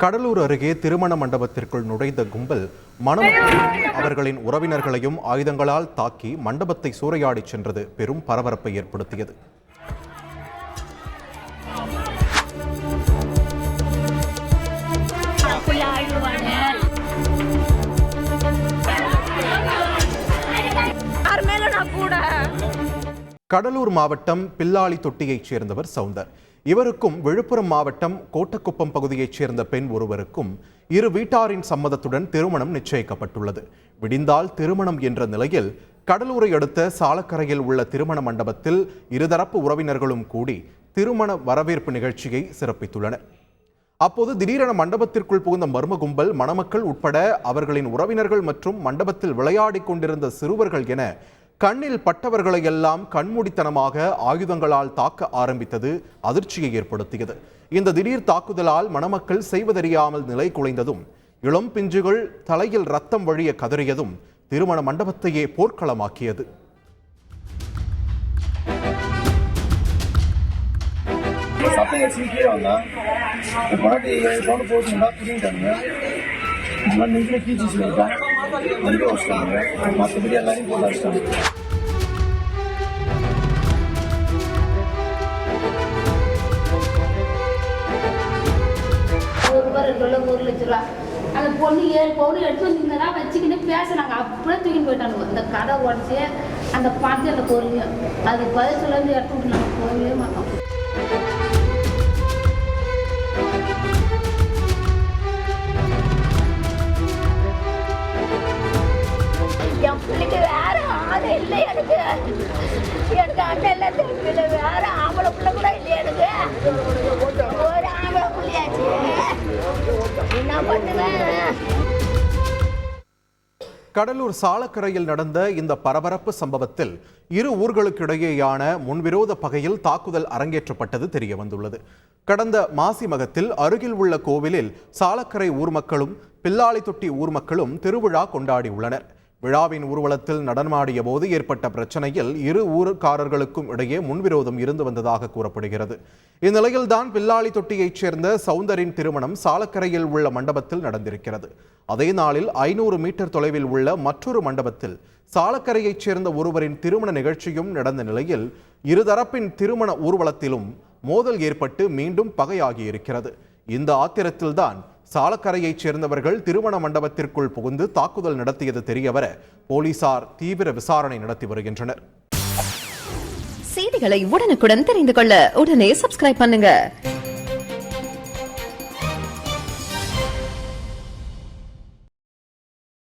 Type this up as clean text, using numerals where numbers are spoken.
கடலூர் அருகே திருமண மண்டபத்திற்குள் நுழைந்த கும்பல் மணமக்களையும் அவர்களின் உறவினர்களையும் ஆயுதங்களால் தாக்கி மண்டபத்தை சூறையாடிச் சென்றது பெரும் பரபரப்பை ஏற்படுத்தியது. கடலூர் மாவட்டம் பில்லாளி தொட்டியைச் சேர்ந்தவர் சவுந்தர். இவருக்கும் விழுப்புரம் மாவட்டம் கோட்டக்குப்பம் பகுதியைச் சேர்ந்த பெண் ஒருவருக்கும் இரு வீட்டாரின் சம்மதத்துடன் திருமணம் நிச்சயிக்கப்பட்டுள்ளது. விடிந்தால் திருமணம் என்ற நிலையில் கடலூரை அடுத்த சாலக்கரையில் உள்ள திருமண மண்டபத்தில் இருதரப்பு உறவினர்களும் கூடி திருமண வரவேற்பு நிகழ்ச்சியை சிறப்பித்துள்ளனர். அப்போது திடீரென மண்டபத்திற்குள் புகுந்த மர்ம கும்பல் மணமக்கள் உட்பட அவர்களின் உறவினர்கள் மற்றும் மண்டபத்தில் விளையாடிக் கொண்டிருந்த சிறுவர்கள் என கண்ணில் பட்டவர்களை எல்லாம் கண்மூடித்தனமாக ஆயுதங்களால் தாக்க ஆரம்பித்தது அதிர்ச்சியை ஏற்படுத்தியது. இந்த திடீர் தாக்குதலால் மணமக்கள் செய்வதறியாமல் நிலை குலைந்ததும் இளம் பிஞ்சுகள் தலையில் ரத்தம் வழிய கதறியதும் திருமண மண்டபத்தையே போர்க்களமாக்கியது. அந்த பொண்ணு 7 பவுன் எடுத்து வந்தீங்கன்னா வச்சுக்கிட்டு பேசுனாங்க. அப்படியே தூக்கிட்டு போயிட்டாங்க. இந்த கடை உடச்சி அந்த பாட்டு அந்த பொருளையும் அது பதில் சொல்ல எடுத்து விட்டு நாங்கள் போகவே மாட்டோம். என் பிள்ளைக்கு வேற ஆளே இல்லை. எனக்கு அண்ணன் எல்லாம் திருப்பி வேற ஆம்பளை பிள்ளை கூட இல்லை. எனக்கு ஒரு ஆம்பளை பிள்ளையாச்சு. என்ன பண்ணுவேன்? கடலூர் சாலக்கரையில் நடந்த இந்த பரபரப்பு சம்பவத்தில் இரு ஊர்களுக்கு இடையேயான முன்விரோத பகையில் தாக்குதல் அரங்கேற்றப்பட்டது தெரிய வந்துள்ளது. கடந்த மாசி மகத்தில் அருகில் உள்ள கோவிலில் சாலக்கரை ஊர் மக்களும் பில்லாளி தொட்டி ஊர் மக்களும் திருவிழா கொண்டாடியுள்ளனர். விழாவின் ஊர்வலத்தில் நடனமாடிய போது ஏற்பட்ட பிரச்சனையில் இரு ஊர்க்காரர்களுக்கும் இடையே முன்விரோதம் இருந்து வந்ததாக கூறப்படுகிறது. இந்நிலையில்தான் பில்லாளி தொட்டியைச் சேர்ந்த சவுந்தரின் திருமணம் சாலக்கரையில் உள்ள மண்டபத்தில் நடந்திருக்கிறது. அதே நாளில் 500 மீட்டர் தொலைவில் உள்ள மற்றொரு மண்டபத்தில் சாலக்கரையைச் சேர்ந்த ஒருவரின் திருமண நிகழ்ச்சியும் நடந்த நிலையில் இருதரப்பின் திருமண ஊர்வலத்திலும் மோதல் ஏற்பட்டு மீண்டும் பகையாகியிருக்கிறது. இந்த ஆத்திரத்தில்தான் சாலக்கரையைச் சேர்ந்தவர்கள் திருமண மண்டபத்திற்குள் புகுந்து தாக்குதல் நடத்தியது தெரியவர போலீசார் தீவிர விசாரணை நடத்தி வருகின்றனர். செய்திகளை உடனுக்குடன் தெரிந்து கொள்ள உடனே சப்ஸ்கிரைப் பண்ணுங்க.